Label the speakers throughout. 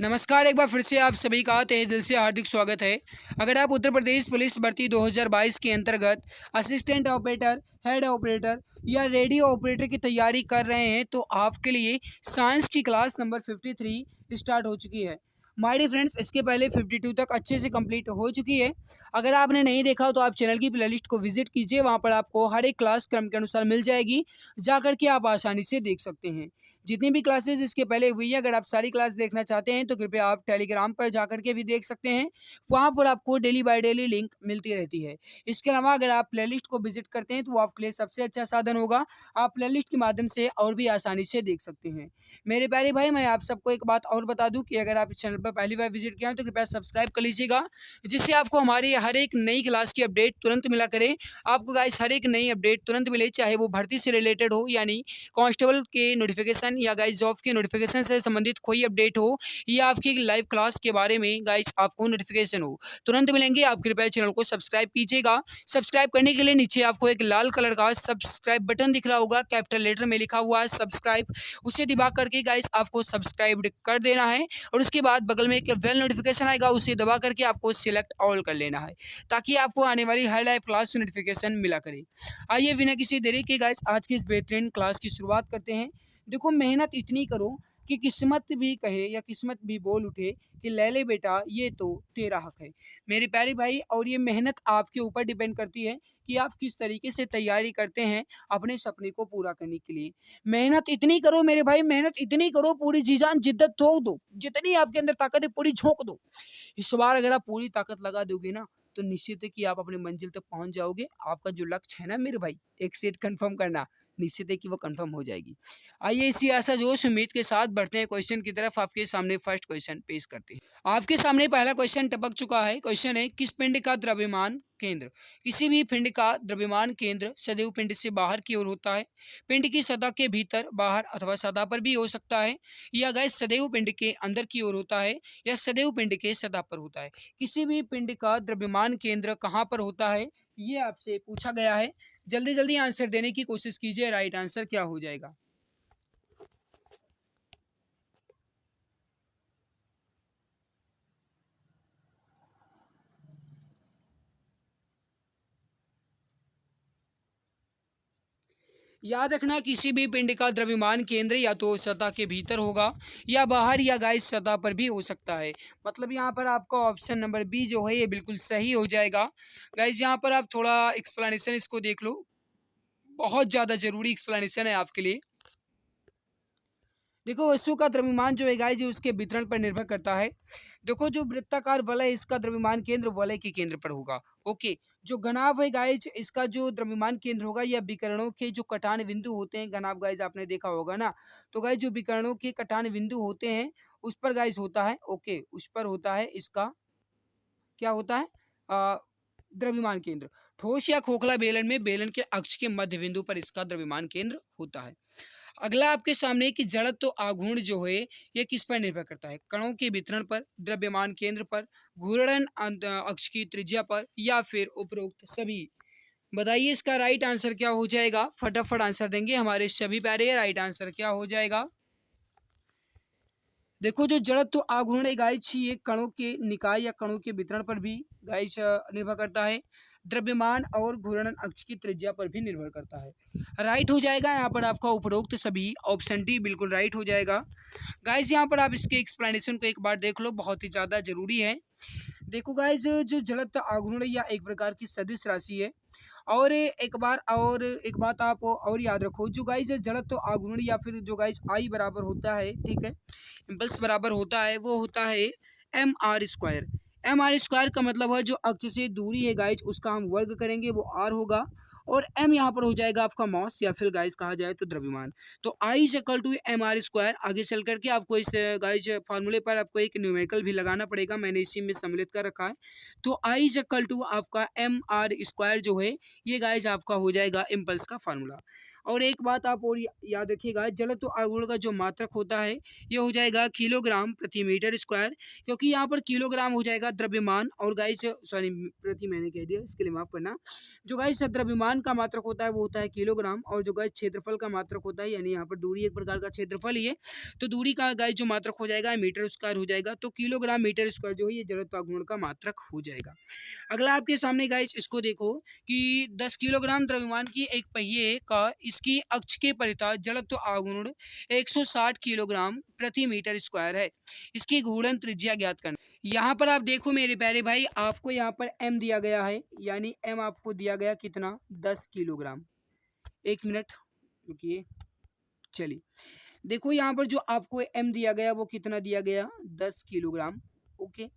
Speaker 1: नमस्कार, एक बार फिर से आप सभी का तहे दिल से हार्दिक स्वागत है। अगर आप उत्तर प्रदेश पुलिस भर्ती 2022 के अंतर्गत असिस्टेंट ऑपरेटर, हेड ऑपरेटर या रेडियो ऑपरेटर की तैयारी कर रहे हैं तो आपके लिए साइंस की क्लास नंबर 53 स्टार्ट हो चुकी है। माय डियर फ्रेंड्स, इसके पहले 52 तक अच्छे से कंप्लीट हो चुकी है। अगर आपने नहीं देखा हो तो आप चैनल की प्लेलिस्ट को विजिट कीजिए, वहाँ पर आपको हर एक क्लास क्रम के अनुसार मिल जाएगी, जा कर के आप आसानी से देख सकते हैं। जितनी भी क्लासेस इसके पहले हुई है, अगर आप सारी क्लास देखना चाहते हैं तो कृपया आप टेलीग्राम पर जाकर के भी देख सकते हैं। वहाँ पर आपको डेली बाय डेली लिंक मिलती रहती है। इसके अलावा अगर आप प्लेलिस्ट को विजिट करते हैं तो वो आपके लिए सबसे अच्छा साधन होगा। आप प्लेलिस्ट के माध्यम से और भी आसानी से देख सकते हैं। मेरे प्यारे भाई, मैं आप सबको एक बात और बता दूं कि अगर आप इस चैनल पर पहली बार विजिट किया हो तो कृपया सब्सक्राइब कर लीजिएगा, जिससे आपको हमारी हर एक नई क्लास की अपडेट तुरंत मिला करे। आपको गाइस हर एक नई अपडेट तुरंत मिले, चाहे वो भर्ती से रिलेटेड हो, यानी कांस्टेबल के नोटिफिकेशन या गाइस जॉब के नोटिफिकेशन से संबंधित कोई अपडेट हो, या आपकी लाइव क्लास के बारे में गाइस आपको नोटिफिकेशन हो, तुरंत मिलेंगे। आप कृपया चैनल को सब्सक्राइब कीजिएगा। सब्सक्राइब करने के लिए नीचे आपको एक लाल कलर का सब्सक्राइब बटन दिख रहा होगा, कैपिटल लेटर में लिखा हुआ है सब्सक्राइब, उसे दबा करके गाइस आपको सब्सक्राइब कर देना है। और उसके बाद बगल में एक बेल नोटिफिकेशन आएगा, उसे दबा करके आपको सिलेक्ट ऑल कर लेना है, ताकि आपको आने वाली हर लाइव क्लास नोटिफिकेशन मिला करे। आइए बिना किसी देरी के गाइस आज की इस बेहतरीन क्लास की शुरुआत करते हैं। देखो, मेहनत इतनी करो कि किस्मत भी कहे या किस्मत भी बोल उठे कि ले ले बेटा ये तो तेरा हक है। मेरे प्यारे भाई, और ये मेहनत आपके ऊपर डिपेंड करती है कि आप किस तरीके से तैयारी करते हैं अपने सपने को पूरा करने के लिए। मेहनत इतनी करो मेरे भाई, मेहनत इतनी करो, पूरी जी जान जिद्दत झोंक दो, जितनी आपके अंदर ताकत है पूरी झोंक दो। इस बार अगर आप पूरी ताकत लगा दोगे ना, तो निश्चित है कि आप अपनी मंजिल तक पहुंच जाओगे। आपका जो लक्ष्य है ना मेरे भाई, एक सीट कंफर्म करना, निश्चित है कि वो कंफर्म हो जाएगी। आइए इसी आशा जोश उम्मीद के साथ बढ़ते हैं क्वेश्चन की तरफ। आपके सामने फर्स्ट क्वेश्चन पेश करते हैं। आपके सामने पहला क्वेश्चन टपक चुका है। क्वेश्चन है, किस पिंड का द्रव्यमान केंद्र? किसी भी पिंड का द्रव्यमान केंद्र सदैव पिंड से बाहर की ओर होता है। पिंड की सतह के भीतर, बाहर अथवा सतह पर भी हो सकता है, या गैस सदैव पिंड के अंदर की ओर होता है, या सदैव पिंड के सतह पर होता है। किसी भी पिंड का द्रव्यमान केंद्र कहाँ पर होता है, ये आपसे पूछा गया है। जल्दी जल्दी आंसर देने की कोशिश कीजिए। राइट आंसर क्या हो जाएगा? याद रखना, किसी भी पिंड का द्रव्यमान केंद्र या तो सतह के भीतर होगा, या बाहर, या गाइस सतह पर भी हो सकता है। मतलब यहाँ पर आपका ऑप्शन नंबर बी जो है ये बिल्कुल सही हो जाएगा। गाइस यहाँ पर आप थोड़ा एक्सप्लेनेशन इसको देख लो, बहुत ज़्यादा जरूरी एक्सप्लेनेशन है आपके लिए। देखो, वस्तु का द्रव्यमान जो है गाइस जो उसके वितरण पर निर्भर करता है। देखो, जो वृत्ताकार वलय है इसका द्रव्यमान केंद्र वलय के केंद्र पर होगा। ओके। जो घनाभ है गाइज इसका जो द्रव्यमान केंद्र होगा, या विकर्णों के जो कटान बिंदु होते हैं, घनाभ गाइज आपने देखा होगा ना, तो गाइज जो विकर्णों के कटान बिंदु होते हैं उस पर गाइज होता है। ओके, उस पर होता है इसका क्या होता है, अ, द्रव्यमान केंद्र। ठोस या खोखला बेलन में बेलन के अक्ष के मध्य बिंदु पर इसका द्रव्यमान केंद्र होता है। अगला आपके सामने कि जड़त्व तो आघूर्ण जो है ये किस पर निर्भर करता है? कणों के वितरण पर, द्रव्यमान केंद्र पर, घूर्णन अक्ष की त्रिज्या पर, या फिर उपरोक्त सभी? बताइए इसका राइट आंसर क्या हो जाएगा? फटाफट आंसर देंगे हमारे सभी प्यारे। राइट आंसर क्या हो जाएगा? देखो, जो जड़त्व तो आघूर्ण है गाइस ये कणों के निकाय या कणों के वितरण पर भी गाइस निर्भर करता है। द्रव्यमान और घूर्णन अक्ष की त्रिज्या पर भी निर्भर करता है। राइट हो जाएगा यहाँ पर आपका उपरोक्त सभी, ऑप्शन डी बिल्कुल राइट हो जाएगा। गाइस यहाँ पर आप इसके एक्सप्लेनेशन को एक बार देख लो, बहुत ही ज़्यादा जरूरी है। देखो गाइस, जो जड़त्व आघूर्ण या एक प्रकार की सदिश राशि है। और एक बात आप और याद रखो, जो गाइस जड़त्व आघूर्ण या फिर जो गाइस आई बराबर होता है, ठीक है, इम्पल्स बराबर होता है, वो होता है mr²। mr² का मतलब है जो अक्ष से दूरी है गाइज उसका हम वर्ग करेंगे, वो r होगा। और m यहाँ पर हो जाएगा आपका मॉस, या फिर गाइज कहा जाए तो द्रव्यमान। तो I is equal to mr²। आगे चल करके आपको इस गाइज फार्मूले पर आपको एक न्यूमेरिकल भी लगाना पड़ेगा, मैंने इसी में सम्मिलित कर रखा है। तो I इज इक्वल टू आपका mr² जो है ये गाइज आपका हो जाएगा इम्पल्स का फार्मूला। और एक बात आप और याद रखिएगा, जड़त्व आघूर्ण का जो मात्रक होता है ये हो जाएगा किलोग्राम प्रति मीटर स्क्वायर, क्योंकि यहाँ पर किलोग्राम हो जाएगा द्रव्यमान और गाइस सॉरी प्रति मैंने कह दिया, इसके लिए माफ करना। जो गाइस द्रव्यमान का मात्रक होता है वो होता है किलोग्राम, और जो गाइस क्षेत्रफल का मात्रक होता है, यानी यहाँ पर दूरी एक प्रकार का क्षेत्रफल ही है, तो दूरी का गाइस जो मात्रक हो जाएगा मीटर स्क्वायर हो जाएगा। तो किलोग्राम मीटर स्क्वायर जो है ये जड़त्व आघूर्ण का मात्रक हो जाएगा। अगला आपके सामने गाइस इसको देखो कि 10 किलोग्राम द्रव्यमान की एक पहिए का इसकी अक्ष के परितः जड़त्व आघूर्ण 160 किलोग्राम प्रति मीटर स्क्वायर है। इसकी घूर्णन त्रिज्या ज्ञात करना। यहाँ पर आप देखो मेरे प्यारे भाई, आपको यहाँ पर m दिया गया है, यानी m आपको दिया गया कितना, 10 किलोग्राम। एक मिनट रुकिए, चलिए देखो यहाँ पर जो आपको m दिया गया वो कितना दिया गया, 10 किलोग्राम। ओके,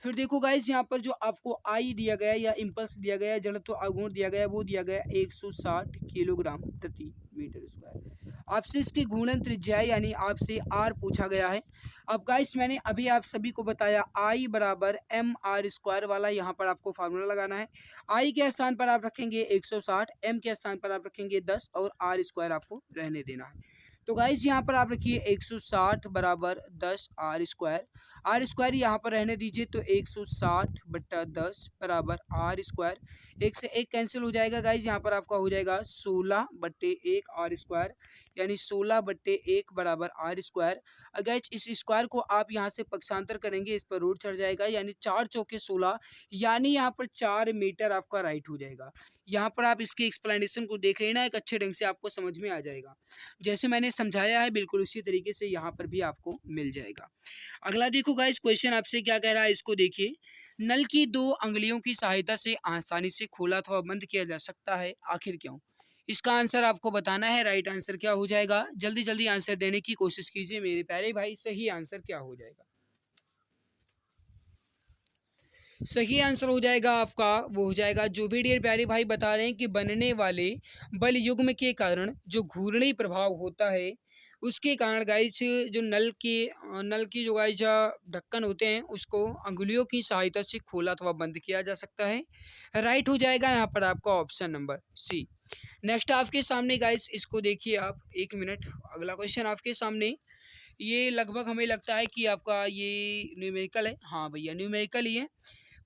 Speaker 1: फिर देखो गाइस यहाँ पर जो आपको आई दिया गया या इम्पल्स दिया गया, जड़त्व आघूर्ण दिया गया, वो दिया गया 160 किलोग्राम प्रति मीटर स्क्वायर। आपसे इसकी घूर्णन त्रिज्या यानी आपसे आर पूछा गया है। अब गाइस मैंने अभी आप सभी को बताया आई बराबर एम आर स्क्वायर वाला यहाँ पर आपको फार्मूला लगाना है। आई के स्थान पर आप रखेंगे 160, एम के स्थान पर आप रखेंगे 10 और आर स्क्वायर आपको रहने देना है। तो गाइस यहाँ पर आप रखिए 160 बराबर 10 आर स्क्वायर यहाँ पर रहने दीजिए, तो 160 बट्टा 10 बराबर आर स्क्वायर। एक से एक कैंसिल हो जाएगा गाइस, यहाँ पर आपका हो जाएगा 16 बट्टे 1 आर स्क्वायर, यानी 16 बट्टे 1 बराबर आर स्क्वायर। गाइस इस स्क्वायर को आप यहाँ से पक्षांतर करेंगे, इस पर रूट चढ़ जाएगा, यानी 4 चौके 16, यानी यहाँ पर 4 मीटर आपका राइट हो जाएगा। यहाँ पर आप इसके एक्सप्लेनेशन को देख लेना, एक अच्छे ढंग से आपको समझ में आ जाएगा। जैसे मैंने समझाया है बिल्कुल उसी तरीके से यहाँ पर भी आपको मिल जाएगा। अगला देखो गाइस क्वेश्चन आपसे क्या कह रहा है, इसको देखिए। नल की 2 अंगुलियों की सहायता से आसानी से खोला अथवा बंद किया जा सकता है, आखिर क्यों? इसका आंसर आपको बताना है। राइट आंसर क्या हो जाएगा, जल्दी जल्दी आंसर देने की कोशिश कीजिए मेरे प्यारे भाई। सही आंसर क्या हो जाएगा? सही आंसर हो जाएगा आपका, वो हो जाएगा जो भी डियर प्यारे भाई बता रहे हैं कि बनने वाले बल युग्म के कारण जो घूर्णी प्रभाव होता है उसके कारण गाइस जो नल की जो गाइस ढक्कन होते हैं उसको अंगुलियों की सहायता से खोला अथवा बंद किया जा सकता है। राइट हो जाएगा यहाँ पर आपका ऑप्शन नंबर सी। नेक्स्ट आपके सामने गाइस इसको देखिए आप, एक मिनट। अगला क्वेश्चन आपके सामने, ये लगभग हमें लगता है कि आपका ये न्यूमेरिकल है। हाँ भैया न्यूमेरिकल ही है।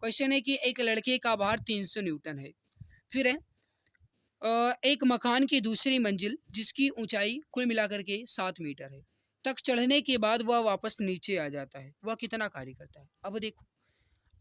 Speaker 1: क्वेश्चन है कि एक लड़के का भार 300 न्यूटन है। फिर है एक मकान की दूसरी मंजिल जिसकी ऊंचाई कुल मिलाकर के 7 मीटर है तक चढ़ने के बाद वह वापस नीचे आ जाता है, वह कितना कार्य करता है? अब देखो,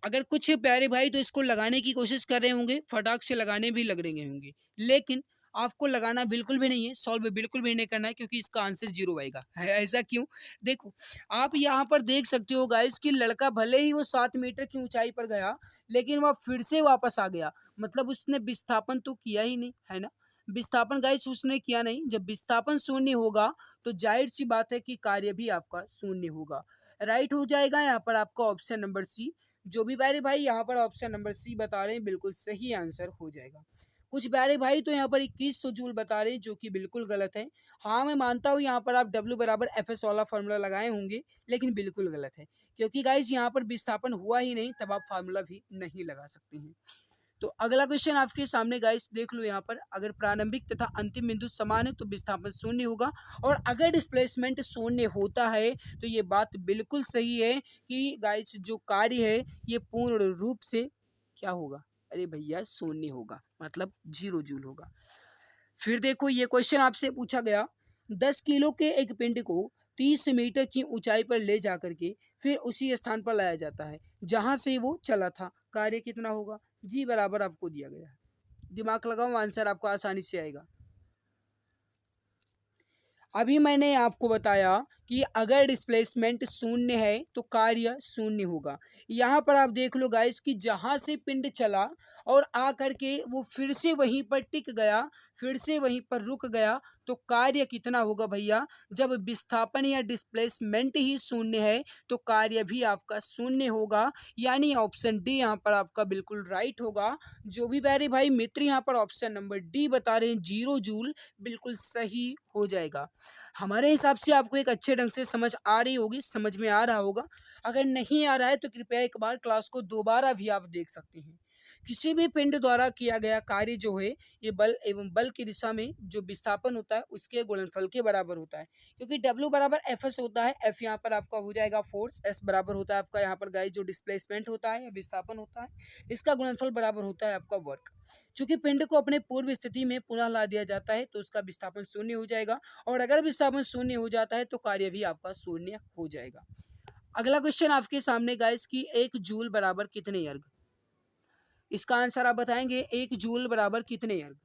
Speaker 1: अगर कुछ प्यारे भाई तो इसको लगाने की कोशिश कर रहे होंगे, फटाक से लगाने भी लग रहे होंगे, लेकिन आपको लगाना बिल्कुल भी नहीं है, सॉल्व बिल्कुल भी नहीं करना है, क्योंकि इसका आंसर 0 आएगा। है ऐसा क्यों? देखो, आप यहाँ पर देख सकते हो गाइस कि लड़का भले ही वो 7 मीटर की ऊंचाई पर गया, लेकिन वह फिर से वापस आ गया, मतलब उसने विस्थापन तो किया ही नहीं, है ना? विस्थापन गाइस उसने किया नहीं। जब विस्थापन शून्य होगा तो जाहिर सी बात है कि कार्य भी आपका शून्य होगा। राइट हो जाएगा यहाँ पर आपका ऑप्शन नंबर सी। जो भी प्यारे भाई यहाँ पर ऑप्शन नंबर सी बता रहे हैं बिल्कुल सही आंसर हो जाएगा। कुछ प्यारे भाई तो यहाँ पर 2100 जूल बता रहे हैं, जो कि बिल्कुल गलत है। हाँ मैं मानता हूँ यहाँ पर आप W बराबर FS वाला फार्मूला लगाए होंगे, लेकिन बिल्कुल गलत है, क्योंकि गाइस यहाँ पर विस्थापन हुआ ही नहीं, तब आप फार्मूला भी नहीं लगा सकते हैं। तो अगला क्वेश्चन आपके सामने गाइस देख लो, यहाँ पर अगर प्रारंभिक तथा अंतिम बिंदु समान है तो विस्थापन शून्य होगा, और अगर डिस्प्लेसमेंट शून्य होता है तो ये बात बिल्कुल सही है कि गाइस जो कार्य है ये पूर्ण रूप से क्या होगा, अरे भैया शून्य होगा, मतलब 0 जूल होगा। फिर देखो ये क्वेश्चन आपसे पूछा गया, 10 किलो के एक पिंड को 30 मीटर की ऊंचाई पर ले जाकर के फिर उसी स्थान पर लाया जाता है जहां से वो चला था, कार्य कितना होगा? जी बराबर आपको दिया गया है, दिमाग लगाओ, आंसर आपको आसानी से आएगा। अभी मैंने आपको बताया कि अगर डिस्प्लेसमेंट शून्य है तो कार्य शून्य होगा। यहाँ पर आप देख लो गाइस कि जहाँ से पिंड चला और आ करके वो फिर से वहीं पर टिक गया, फिर से वहीं पर रुक गया, तो कार्य कितना होगा भैया? जब विस्थापन या डिस्प्लेसमेंट ही शून्य है तो कार्य भी आपका शून्य होगा, यानी ऑप्शन डी यहाँ पर आपका बिल्कुल राइट होगा। जो भी प्यारे भाई मित्र यहाँ पर ऑप्शन नंबर डी बता रहे हैं 0 जूल, बिल्कुल सही हो जाएगा। हमारे हिसाब से आपको एक अच्छे ढंग से समझ आ रही होगी, समझ में आ रहा होगा। अगर नहीं आ रहा है तो कृपया एक बार क्लास को दोबारा भी आप देख सकते हैं, किसी भी पिंड द्वारा किया गया कार्य जो है ये बल एवं बल की दिशा में जो विस्थापन होता है उसके गुणनफल के बराबर होता है, क्योंकि W बराबर एफ एस होता है। एफ यहाँ पर आपका हो जाएगा फोर्स, एस बराबर होता है आपका यहाँ पर गाइस जो डिस्प्लेसमेंट होता है या विस्थापन होता है, इसका गुणनफल बराबर होता है आपका वर्क। चूंकि पिंड को अपने पूर्व स्थिति में पुनः ला दिया जाता है तो उसका विस्थापन शून्य हो जाएगा, और अगर विस्थापन शून्य हो जाता है तो कार्य भी आपका शून्य हो जाएगा। अगला क्वेश्चन आपके सामने गाइस की 1 जूल बराबर कितने अर्ग। इसका आंसर आप बताएंगे 1 जूल बराबर कितने अर्ग।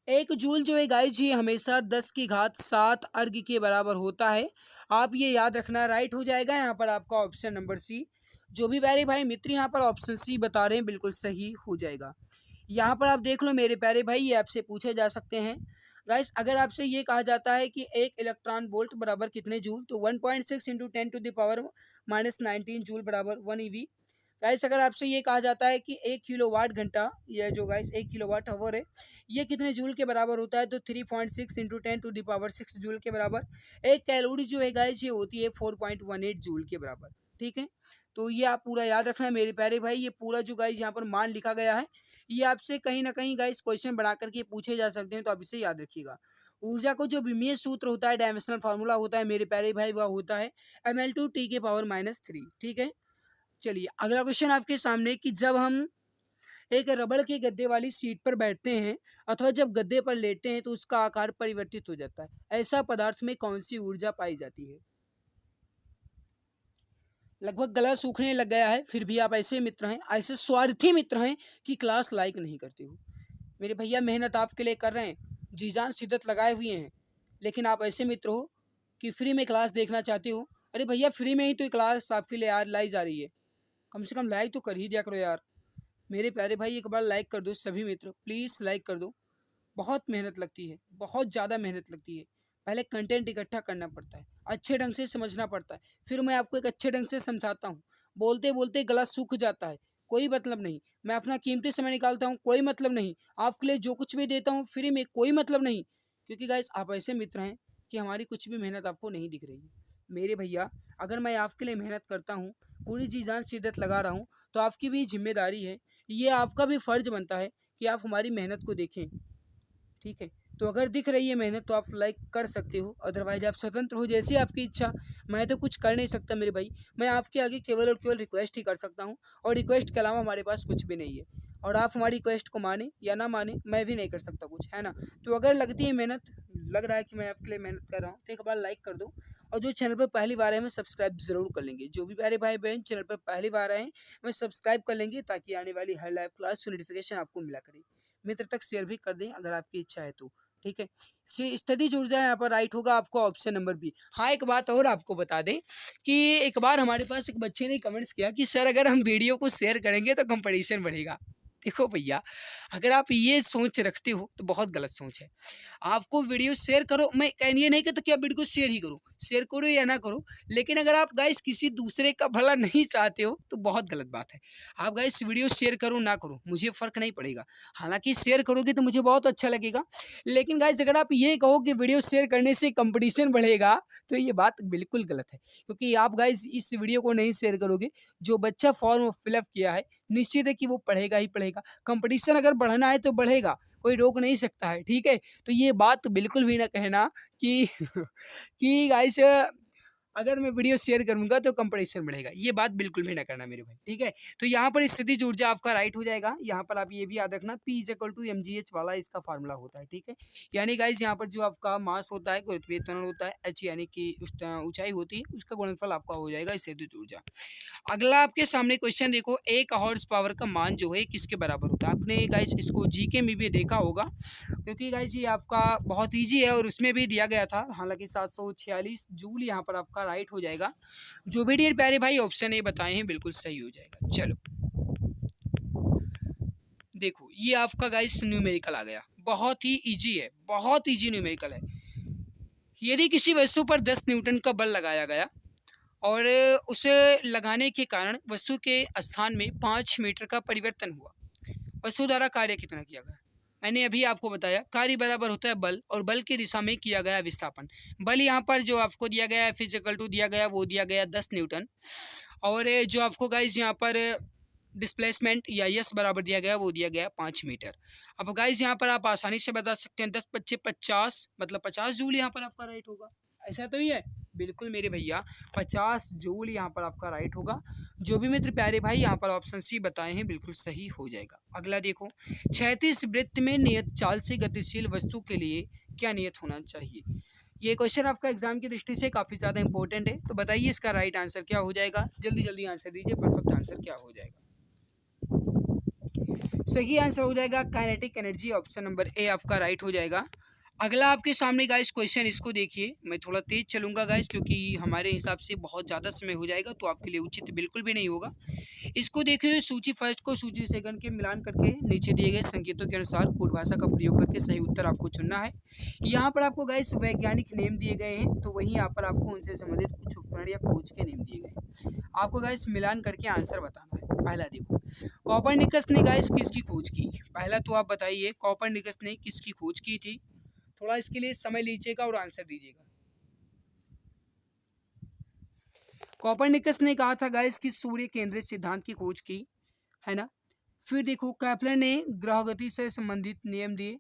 Speaker 1: 1 जूल जो है गाइस जी हमेशा 10 की घात 7 अर्ग के बराबर होता है। आप ये याद रखना, राइट हो जाएगा यहाँ पर आपका ऑप्शन नंबर सी। जो भी प्यारे भाई मित्र यहाँ पर ऑप्शन सी बता रहे हैं बिल्कुल सही हो जाएगा। यहाँ पर आप देख लो मेरे प्यारे भाई, ये आपसे पूछे जा सकते हैं गाइस। अगर आपसे ये कहा जाता है कि एक इलेक्ट्रॉन वोल्ट बराबर कितने जूल, तो 1.6 इंटू 10⁻⁻19 जूल बराबर 1 ईवी। गाइस अगर आपसे ये कहा जाता है कि 1 किलोवाट घंटा, यह जो गाइस 1 किलोवाट आवर है, ये कितने जूल के बराबर होता है, तो 3.6 इंटू 10⁻6 जूल के बराबर। एक कैलोरी जो है गाइस ये होती है 4.18 जूल के बराबर। ठीक है, तो ये आप पूरा याद रखना मेरे प्यारे भाई। ये पूरा जो गाइस यहाँ पर मान लिखा गया है, ये आपसे कहीं ना कहीं गाइस क्वेश्चन बना करके पूछे जा सकते हैं, तो आप इसे याद रखिएगा। ऊर्जा को जो विमीय सूत्र होता है, डायमेंशनल फार्मूला होता है मेरे प्यारे भाई, वह होता है ml/T⁻³ ठीक है। चलिए अगला क्वेश्चन आपके सामने कि जब हम एक रबड़ के गद्दे वाली सीट पर बैठते हैं अथवा जब गद्दे पर लेटते हैं तो उसका आकार परिवर्तित हो जाता है। ऐसा पदार्थ में कौन सी ऊर्जा पाई जाती है। लगभग गला सूखने लग गया है, फिर भी आप ऐसे मित्र हैं, ऐसे स्वार्थी मित्र हैं कि क्लास लाइक नहीं करते हो। मेरे भैया मेहनत आपके लिए कर रहे हैं, जी जान शिद्दत लगाए हुए हैं, लेकिन आप ऐसे मित्र हो कि फ्री में क्लास देखना चाहते हो। अरे भैया फ्री में ही तो क्लास आपके लिए यार लाई जा रही है, कम से कम लाइक तो कर ही दिया करो यार। मेरे प्यारे भाई एक बार लाइक कर दो, सभी मित्र प्लीज़ लाइक कर दो। बहुत मेहनत लगती है, बहुत ज़्यादा मेहनत लगती है। पहले कंटेंट इकट्ठा करना पड़ता है, अच्छे ढंग से समझना पड़ता है, फिर मैं आपको एक अच्छे ढंग से समझाता हूँ। बोलते बोलते गला सूख जाता है, कोई मतलब नहीं। मैं अपना कीमती समय निकालता हूँ, कोई मतलब नहीं। आपके लिए जो कुछ भी देता हूँ फ्री में, कोई मतलब नहीं। क्योंकि गाइस आप ऐसे मित्र हैं कि हमारी कुछ भी मेहनत आपको नहीं दिख रही है। मेरे भैया अगर मैं आपके लिए मेहनत करता हूँ, पूरी जी जान शिद्दत लगा रहा हूँ, तो आपकी भी जिम्मेदारी है, ये आपका भी फर्ज बनता है कि आप हमारी मेहनत को देखें। ठीक है, तो अगर दिख रही है मेहनत तो आप लाइक कर सकते हो, अदरवाइज आप स्वतंत्र हो, जैसी आपकी इच्छा। मैं तो कुछ कर नहीं सकता मेरे भाई, मैं आपके आगे केवल और केवल रिक्वेस्ट ही कर सकता हूँ, और रिक्वेस्ट के अलावा हमारे पास कुछ भी नहीं है। और आप हमारी रिक्वेस्ट को माने या ना माने, मैं भी नहीं कर सकता कुछ, है ना। तो अगर लगती है मेहनत, लग रहा है कि मैं आपके लिए मेहनत कर रहा हूँ, तो एक बार लाइक कर दो। और जो चैनल पर पहली बार आए मैं सब्सक्राइब जरूर कर लेंगे। जो भी प्यारे भाई बहन चैनल पर पहली बार आए मैं सब्सक्राइब कर लेंगे, ताकि आने वाली हर लाइव क्लास की नोटिफिकेशन आपको मिला करे। मित्र तक शेयर भी कर दें अगर आपकी इच्छा है तो। ठीक है, स्थितिज ऊर्जा यहाँ पर राइट होगा आपको ऑप्शन नंबर बी। हाँ एक बात और आपको बता दें कि एक बार हमारे पास एक बच्चे ने कमेंट्स किया कि सर अगर हम वीडियो को शेयर करेंगे तो कंपटीशन बढ़ेगा। देखो भैया अगर आप ये सोच रखते हो तो बहुत गलत सोच है। आपको वीडियो शेयर करो, मैं ये नहीं कहता कि आप वीडियो को शेयर करो या ना करो, लेकिन अगर आप गाइस किसी दूसरे का भला नहीं चाहते हो तो बहुत गलत बात है। आप गाइस वीडियो शेयर करो ना करो मुझे फ़र्क नहीं पड़ेगा, हालांकि शेयर करोगे तो मुझे बहुत अच्छा लगेगा। लेकिन गाइस अगर आप ये कहो कि वीडियो शेयर करने से कंपटीशन बढ़ेगा तो ये बात बिल्कुल गलत है, क्योंकि आप गाइस इस वीडियो को नहीं शेयर करोगे, जो बच्चा फॉर्म फिलअप किया है निश्चित है कि वो पढ़ेगा ही पढ़ेगा। कंपटीशन अगर बढ़ना है तो बढ़ेगा, कोई रोक नहीं सकता है। ठीक है, तो ये बात बिल्कुल भी ना कहना कि कि गाइस अगर मैं वीडियो शेयर करूंगा तो कंपटीशन बढ़ेगा, ये बात बिल्कुल भी ना करना मेरे भाई। ठीक है, तो यहाँ पर स्थितिज ऊर्जा आपका राइट हो जाएगा। यहाँ पर आप ये भी याद रखना P=mgh वाला इसका फार्मूला होता है। ठीक है, यानी गाइस यहाँ पर जो आपका मास होता है, गुरुत्वीय त्वरण होता है, h यानी कि ऊंचाई होती है, उसका गुणनफल आपका हो जाएगा स्थितिज ऊर्जा। अगला आपके सामने क्वेश्चन देखो, 1 हॉर्स पावर का मान जो है किसके बराबर होता है। आपने गाइस इसको जीके में भी देखा होगा, क्योंकि गाइस ये आपका बहुत इजी है और उसमें भी दिया गया था। हालांकि 746 जूल यहाँ पर आपका राइट हो जाएगा। जो भी डियर प्यारे भाई ऑप्शन ए बताए हैं बिल्कुल सही हो जाएगा। चलो देखो ये आपका गाइस न्यूमेरिकल आ गया, बहुत ही इजी है, बहुत इजी न्यूमेरिकल है। यदि किसी वस्तु पर 10 न्यूटन का बल लगाया गया और उसे लगाने के कारण वस्तु के स्थान में 5 मीटर का परिवर्तन हुआ, वस्तु द्वारा कार्य कितना किया गया। मैंने अभी आपको बताया कार्य बराबर होता है बल और बल की दिशा में किया गया विस्थापन। बल यहाँ पर जो आपको दिया गया है फिजिकल टू दिया गया वो दिया गया 10 न्यूटन, और जो आपको गाइज यहाँ पर डिस्प्लेसमेंट या यस बराबर दिया गया वो दिया गया 5 मीटर। अब गाइज यहाँ पर आप आसानी से बता सकते हैं 10 × 5 = 50, मतलब 50 जूल यहाँ पर आपका राइट होगा। ऐसा तो ही है, बिल्कुल मेरे भैया 50 जूल यहाँ पर आपका राइट होगा। जो भी मित्र प्यारे भाई यहाँ पर ऑप्शन सी बताए हैं बिल्कुल सही हो जाएगा। अगला देखो, 36 वृत्त में नियत चाल से गतिशील वस्तु के लिए क्या नियत होना चाहिए। ये क्वेश्चन आपका एग्जाम की दृष्टि से काफ़ी ज़्यादा इंपॉर्टेंट है, तो बताइए इसका राइट आंसर क्या हो जाएगा। जल्दी जल्दी आंसर दीजिए, परफेक्ट आंसर क्या हो जाएगा। सही आंसर हो जाएगा काइनेटिक एनर्जी, ऑप्शन नंबर ए आपका राइट हो जाएगा। अगला आपके सामने गाइस क्वेश्चन, इसको देखिए। मैं थोड़ा तेज चलूंगा गाइस क्योंकि हमारे हिसाब से बहुत ज़्यादा समय हो जाएगा, तो आपके लिए उचित बिल्कुल भी नहीं होगा। इसको देखिए, सूची फर्स्ट को सूची सेकंड के मिलान करके नीचे दिए गए संकेतों के अनुसार कोड भाषा का प्रयोग करके सही उत्तर आपको चुनना है। यहाँ पर आपको गाइस वैज्ञानिक नेम दिए गए हैं, तो वहीं यहाँ पर आपको उनसे संबंधित कुछ उपकरण या खोज के नेम दिए गए हैं। आपको गाइस मिलान करके आंसर बताना है। पहला देखो, कॉपरनिकस ने गाइस किसकी खोज की। पहला तो आप बताइए कॉपरनिकस ने किसकी खोज की थी। थोड़ा इसके लिए समय लीजिएगा और आंसर दीजिएगा। कॉपरनिकस ने कहा था गाइस कि सूर्य केंद्रित सिद्धांत की खोज की, है ना। फिर देखो, केपलर ने ग्रह गति से संबंधित नियम दिए।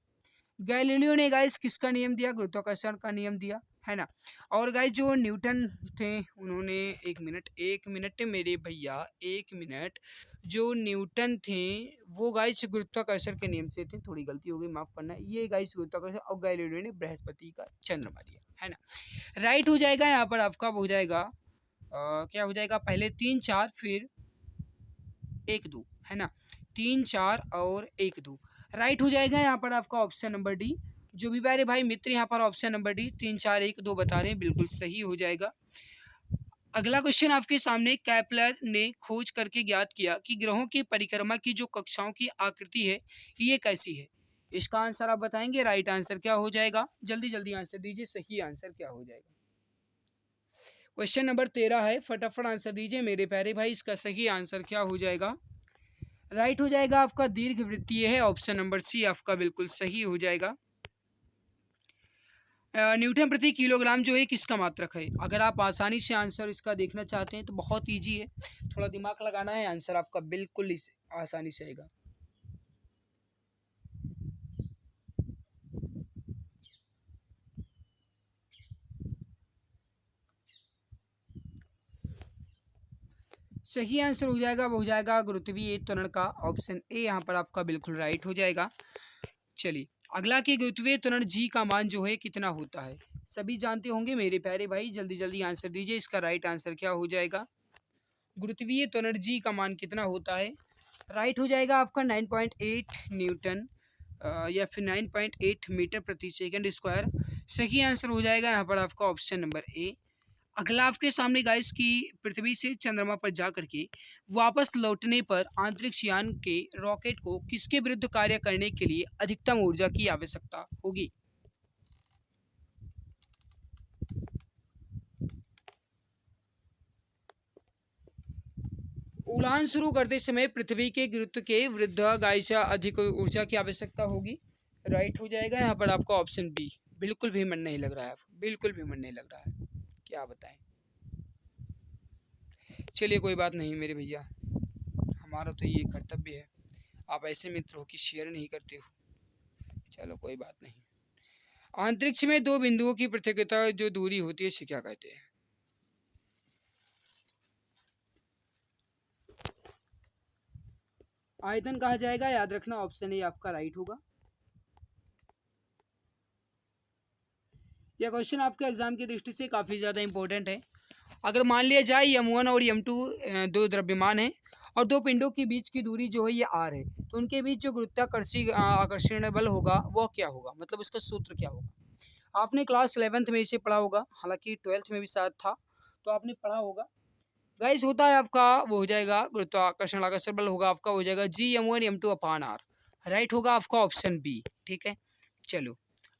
Speaker 1: गैलीलियो ने गाइस किसका नियम दिया, गुरुत्वाकर्षण का नियम दिया, है ना। और गाइस जो न्यूटन थे उन्होंने, एक मिनट मेरे भैया, एक मिनट, जो न्यूटन थे वो गाइस गुरुत्वाकर्षण के नियम से थे। थोड़ी गलती हो गई, माफ करना। ये गाइस गुरुत्वाकर्षण, और गैलीलियो ने बृहस्पति का चंद्रमा दिया, है ना। राइट हो जाएगा यहाँ पर आपका हो जाएगा क्या हो जाएगा, पहले 3 4 फिर 1 2, है ना। 3 4 और 1 2 राइट हो जाएगा यहाँ पर आपका ऑप्शन नंबर डी। जो भी प्यारे भाई मित्र यहाँ पर ऑप्शन नंबर डी 3 4 1 2 बता रहे हैं, बिल्कुल सही हो जाएगा। अगला क्वेश्चन आपके सामने, केपलर ने खोज करके ज्ञात किया कि ग्रहों की परिक्रमा की जो कक्षाओं की आकृति है ये कैसी है। इसका आंसर आप बताएंगे, राइट आंसर क्या हो जाएगा। जल्दी जल्दी आंसर दीजिए, सही आंसर क्या हो जाएगा। क्वेश्चन नंबर 13 है, फटाफट आंसर दीजिए मेरे प्यारे भाई। इसका सही आंसर क्या हो जाएगा। राइट हो जाएगा आपका दीर्घ वृत्तीय है, ऑप्शन नंबर सी आपका बिल्कुल सही हो जाएगा। न्यूटन प्रति किलोग्राम जो है किसका मात्रक है। अगर आप आसानी से आंसर इसका देखना चाहते हैं तो बहुत इजी है, थोड़ा दिमाग लगाना है, आंसर आपका बिल्कुल आसानी से आएगा। सही आंसर हो जाएगा, वो हो जाएगा गुरुत्वीय त्वरण का, ऑप्शन ए यहाँ पर आपका बिल्कुल राइट हो जाएगा। चलिए अगला, कि गुरुत्वीय त्वरण जी का मान जो है कितना होता है। सभी जानते होंगे मेरे प्यारे भाई, जल्दी जल्दी आंसर दीजिए, इसका राइट आंसर क्या हो जाएगा। गुरुत्वीय त्वरण जी का मान कितना होता है। राइट हो जाएगा आपका 9.8 न्यूटन या फिर 9.8 मीटर प्रति सेकंड स्क्वायर। सही आंसर हो जाएगा यहाँ पर आपका ऑप्शन नंबर ए। अगला आपके सामने गाइस की, पृथ्वी से चंद्रमा पर जाकर के वापस लौटने पर अंतरिक्ष यान के रॉकेट को किसके विरुद्ध कार्य करने के लिए अधिकतम ऊर्जा की आवश्यकता होगी। उड़ान शुरू करते समय पृथ्वी के गुरुत्व के विरुद्ध गाइस अधिक ऊर्जा की आवश्यकता होगी। राइट हो जाएगा यहाँ पर आपका ऑप्शन बी। बिल्कुल भी मन नहीं लग रहा है, बिल्कुल भी मन नहीं लग रहा है, क्या बताएं। चलिए कोई बात नहीं मेरे भैया, हमारा तो ये कर्तव्य है, आप ऐसे मित्र हो कि शेयर नहीं करते हो। चलो कोई बात नहीं। अंतरिक्ष में दो बिंदुओं की पृथकता जो दूरी होती है इसे क्या कहते हैं। आयतन कहा जाएगा, याद रखना ऑप्शन ए आपका राइट होगा। यह क्वेश्चन आपके एग्जाम की दृष्टि से काफ़ी ज़्यादा इंपॉर्टेंट है। अगर मान लिया जाए m1 और m2 दो द्रव्यमान हैं और दो पिंडों के बीच की दूरी जो है ये r है, तो उनके बीच जो गुरुत्वाकर्षी आकर्षण बल होगा वो क्या होगा, मतलब उसका सूत्र क्या होगा। आपने क्लास 11th में इसे पढ़ा होगा, हालांकि 12th में भी शायद था, तो आपने पढ़ा होगा। गाइस होता है आपका वो हो जाएगा, गुरुत्वाकर्षण आकर्षण बल होगा आपका हो जाएगा Gm1m2/r। राइट होगा आपका ऑप्शन बी, ठीक है। चलो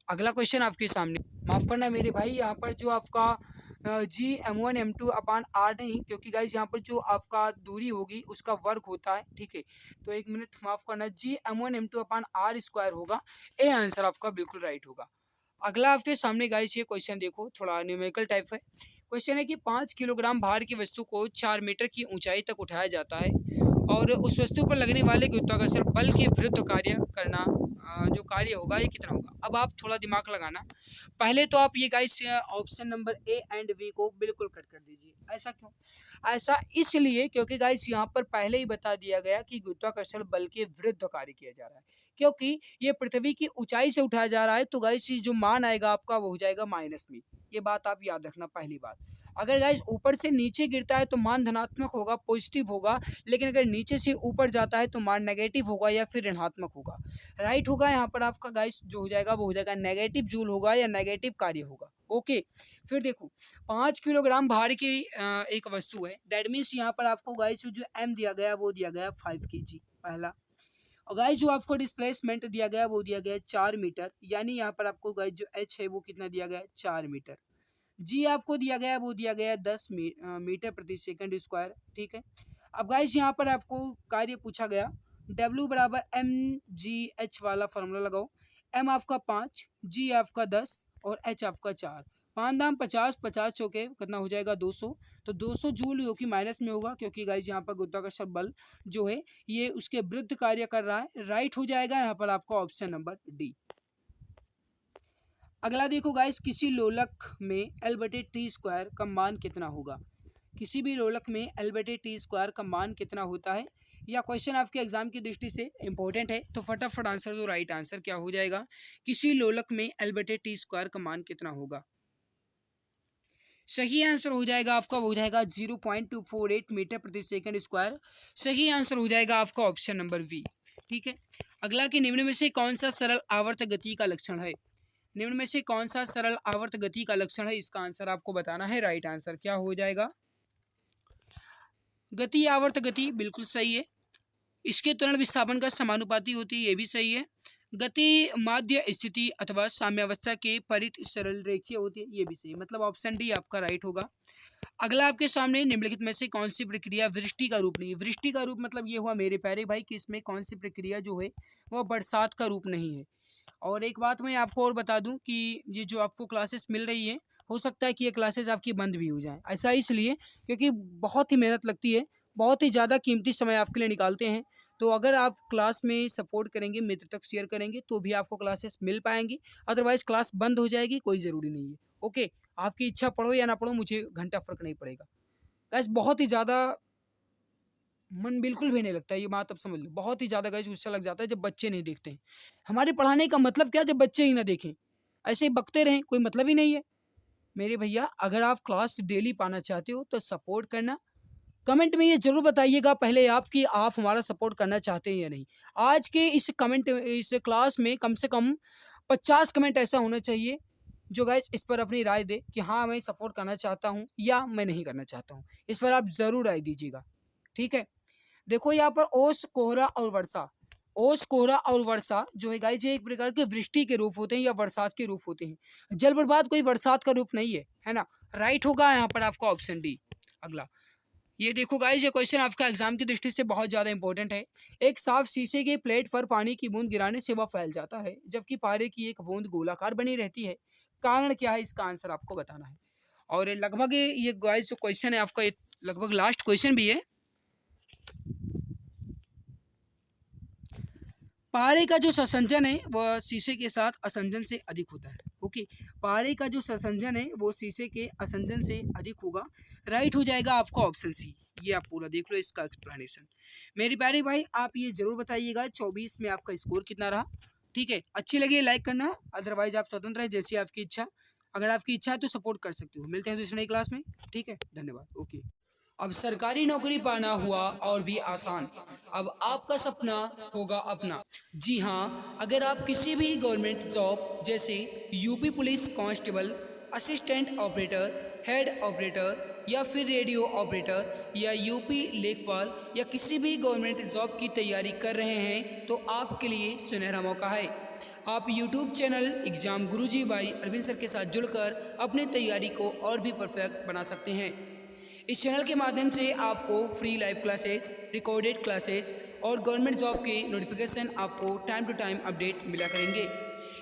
Speaker 1: अगला क्वेश्चन आपके सामने, माफ करना मेरे भाई, यहाँ पर जो आपका Gm1m2/r नहीं, क्योंकि गाइस यहाँ पर जो आपका दूरी होगी उसका वर्ग होता है, ठीक है। तो एक मिनट माफ करना, Gm1m2/r² होगा। ए आंसर आपका बिल्कुल राइट होगा। अगला आपके सामने गाइस ये क्वेश्चन देखो, थोड़ा न्यूमेरिकल टाइप है। क्वेश्चन है कि 5 किलोग्राम भार की वस्तु को 4 मीटर की ऊंचाई तक उठाया जाता है और उस वस्तु पर लगने वाले गुरुत्वाकर्षण बल के विरुद्ध कार्य करना जो कार्य होगा ये कितना होगा। अब आप थोड़ा दिमाग लगाना। पहले तो आप ये guys option number A and B को बिल्कुल कट कर दीजिए। ऐसा क्यों? ऐसा इसलिए क्योंकि गाइस यहाँ पर पहले ही बता दिया गया कि गुरुत्वाकर्षण बल के विरुद्ध कार्य किया जा रहा है, क्योंकि ये पृथ्वी की ऊंचाई से उठाया जा रहा है। तो गाइस जो मान आएगा आपका वो हो जाएगा माइनस में। ये बात आप याद रखना पहली बात। अगर गाइस ऊपर से नीचे गिरता है तो मान धनात्मक होगा, पॉजिटिव होगा, लेकिन अगर नीचे से ऊपर जाता है तो मान नेगेटिव होगा या फिर ऋणात्मक होगा। राइट होगा यहाँ पर आपका गाइस जो हो जाएगा वो हो जाएगा नेगेटिव जूल होगा या नेगेटिव कार्य होगा। ओके, फिर देखो 5 किलोग्राम भार की एक वस्तु है, दैट मीन्स यहाँ पर आपको गाइस जो एम दिया गया वो दिया गया 5 kg पहला। और गाइस जो आपको डिस्प्लेसमेंट दिया गया वो दिया गया 4 मीटर, यानी यहाँ पर आपको गाइस जो एच है वो कितना दिया गया है 4 मीटर। जी आपको दिया गया वो दिया गया 10 मीटर प्रति सेकंड स्क्वायर। ठीक है, अब गाइस यहाँ पर आपको कार्य पूछा गया W बराबर एम जी एच वाला फॉर्मूला लगाओ। एम आपका 5, जी आपका 10 और एच आपका 4। 5 दाम 50, 50 चौके कितना हो जाएगा 200। तो 200 जूल जो कि माइनस में होगा क्योंकि गाइस यहाँ पर गुरुत्वाकर्षण बल जो है ये उसके विरुद्ध कार्य कर रहा है। राइट हो जाएगा यहाँ पर आपका ऑप्शन नंबर डी। अगला देखो गाइस, किसी लोलक में L/T² का मान कितना होगा। किसी भी लोलक में L/T² का मान कितना होता है, या क्वेश्चन आपके एग्जाम की दृष्टि से इंपॉर्टेंट है तो फटाफट आंसर दो। राइट आंसर क्या हो जाएगा, किसी लोलक में L/T² का मान कितना होगा। सही आंसर हो जाएगा आपका वो हो जाएगा 0.248 मीटर प्रति सेकंड स्क्वायर। सही आंसर हो जाएगा आपका ऑप्शन नंबर वी। ठीक है, अगला कि निम्न में से कौन सा सरल आवर्त गति का लक्षण है। निम्न में से कौन सा सरल आवर्त गति का लक्षण है, इसका आंसर आपको बताना है। राइट आंसर क्या हो जाएगा, गति आवर्त गति बिल्कुल सही है। इसके त्वरण विस्थापन का समानुपाती होती है, ये भी सही है। गति माध्य स्थिति अथवा साम्यावस्था के परित सरल रेखीय होती है, ये भी सही है। मतलब ऑप्शन डी आपका राइट होगा। अगला आपके सामने निम्नलिखित में से कौन सी प्रक्रिया वृष्टि का रूप नहीं है। वृष्टि का रूप मतलब ये हुआ मेरे प्यारे भाई कि इसमें कौन सी प्रक्रिया जो है वह बरसात का रूप नहीं है। और एक बात मैं आपको और बता दूं कि ये जो आपको क्लासेस मिल रही है हो सकता है कि ये क्लासेस आपकी बंद भी हो जाएं। ऐसा इसलिए क्योंकि बहुत ही मेहनत लगती है, बहुत ही ज़्यादा कीमती समय आपके लिए निकालते हैं। तो अगर आप क्लास में सपोर्ट करेंगे, मित्र तक शेयर करेंगे तो भी आपको क्लासेस मिल पाएंगी, अदरवाइज़ क्लास बंद हो जाएगी, कोई ज़रूरी नहीं है। ओके, आपकी इच्छा पढ़ो या ना पढ़ो मुझे घंटा फ़र्क नहीं पड़ेगा। गाइस बहुत ही ज़्यादा मन बिल्कुल भी नहीं लगता, ये बात आप समझ लो। बहुत ही ज़्यादा गाइस गुस्सा लग जाता है जब बच्चे नहीं देखते हैं। हमारे पढ़ाने का मतलब क्या जब बच्चे ही ना देखें, ऐसे ही बकते रहें, कोई मतलब ही नहीं है। मेरे भैया अगर आप क्लास डेली पाना चाहते हो तो सपोर्ट करना। कमेंट में ये ज़रूर बताइएगा पहले आप कि आप हमारा सपोर्ट करना चाहते हैं या नहीं। आज के इस क्लास में कम से कम 50 कमेंट ऐसा होना चाहिए जो गाइस इस पर अपनी राय दे कि हाँ मैं सपोर्ट करना चाहता हूँ या मैं नहीं करना चाहता हूँ। इस पर आप ज़रूर राय दीजिएगा। ठीक है, देखो यहाँ पर ओस, कोहरा और वर्षा। ओस, कोहरा और वर्षा जो है गाइस ये एक प्रकार के वृष्टि के रूप होते हैं या बरसात के रूप होते हैं। जल बर्बाद कोई बरसात का रूप नहीं है ना। राइट होगा यहाँ पर आपका ऑप्शन डी। अगला ये देखो गाइस, ये क्वेश्चन आपका एग्जाम की दृष्टि से बहुत ज़्यादा इंपॉर्टेंट है। एक साफ शीशे के प्लेट पर पानी की बूंद गिराने से वह फैल जाता है जबकि पारे की एक बूंद गोलाकार बनी रहती है। कारण क्या है, इसका आंसर आपको बताना है। और लगभग ये गाइस जो क्वेश्चन है आपका ये लगभग लास्ट क्वेश्चन भी है। पारे का जो संसंजन है वह शीशे के साथ असंजन से अधिक होता है। ओके, पारे का जो संसंजन है वो शीशे के असंजन से अधिक होगा। राइट हो जाएगा आपका ऑप्शन सी। ये आप पूरा देख लो इसका एक्सप्लेनेशन। मेरी प्यारे भाई आप ये जरूर बताइएगा 24 में आपका स्कोर कितना रहा। ठीक है, अच्छी लगी लाइक करना, अदरवाइज आप स्वतंत्र है जैसी आपकी इच्छा। अगर आपकी इच्छा है तो सपोर्ट कर सकते हो। मिलते हैं दूसरी नई क्लास में। ठीक है, धन्यवाद। ओके, अब सरकारी नौकरी पाना हुआ और भी आसान। अब आपका सपना होगा अपना। जी हाँ, अगर आप किसी भी गवर्नमेंट जॉब जैसे UP police constable, assistant operator, head operator या फिर रेडियो ऑपरेटर या यूपी लेखपाल या किसी भी गवर्नमेंट जॉब की तैयारी कर रहे हैं तो आपके लिए सुनहरा मौका है। आप YouTube channel exam Guruji by Arvind sir के साथ जुड़कर अपनी तैयारी को और भी परफेक्ट बना सकते हैं। इस चैनल के माध्यम से आपको free live classes, recorded classes और गवर्नमेंट जॉब के नोटिफिकेशन आपको टाइम टू टाइम अपडेट मिला करेंगे।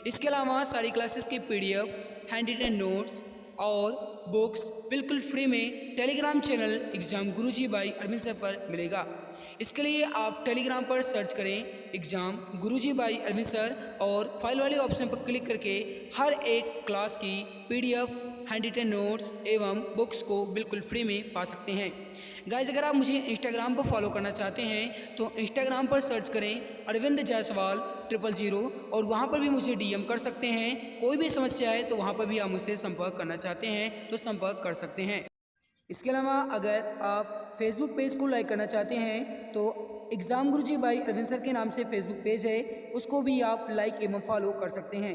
Speaker 1: इसके अलावा सारी क्लासेस के PDF, हैंड रिटन नोट्स, और बुक्स बिल्कुल फ्री में Telegram channel exam Guruji by Arvind sir पर मिलेगा। इसके लिए आप टेलीग्राम पर सर्च करें exam Guruji by Arvind sir और फाइल वाले ऑप्शन पर क्लिक करके हर एक क्लास की PDF, हैंड रिटन नोट्स एवं बुक्स को बिल्कुल फ्री में पा सकते हैं। गाइस, अगर आप मुझे इंस्टाग्राम पर फॉलो करना चाहते हैं तो इंस्टाग्राम पर सर्च करें अरविंद जायसवाल 000 और वहाँ पर भी मुझे DM कर सकते हैं। कोई भी समस्या है तो वहाँ पर भी आप मुझसे संपर्क करना चाहते हैं तो संपर्क कर सकते हैं। इसके अलावा अगर आप फेसबुक पेज को लाइक करना चाहते हैं तो exam Guruji by Arvind sir के नाम से फेसबुक पेज है, उसको भी आप लाइक एवं फॉलो कर सकते हैं।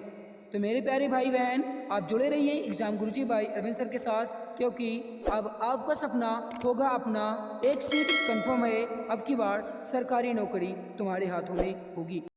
Speaker 1: तो मेरे प्यारे भाई बहन, आप जुड़े रहिए exam Guruji by Arvind sir के साथ, क्योंकि अब आपका सपना होगा अपना, एक सीट कंफर्म है, अब की बार सरकारी नौकरी तुम्हारे हाथों में होगी।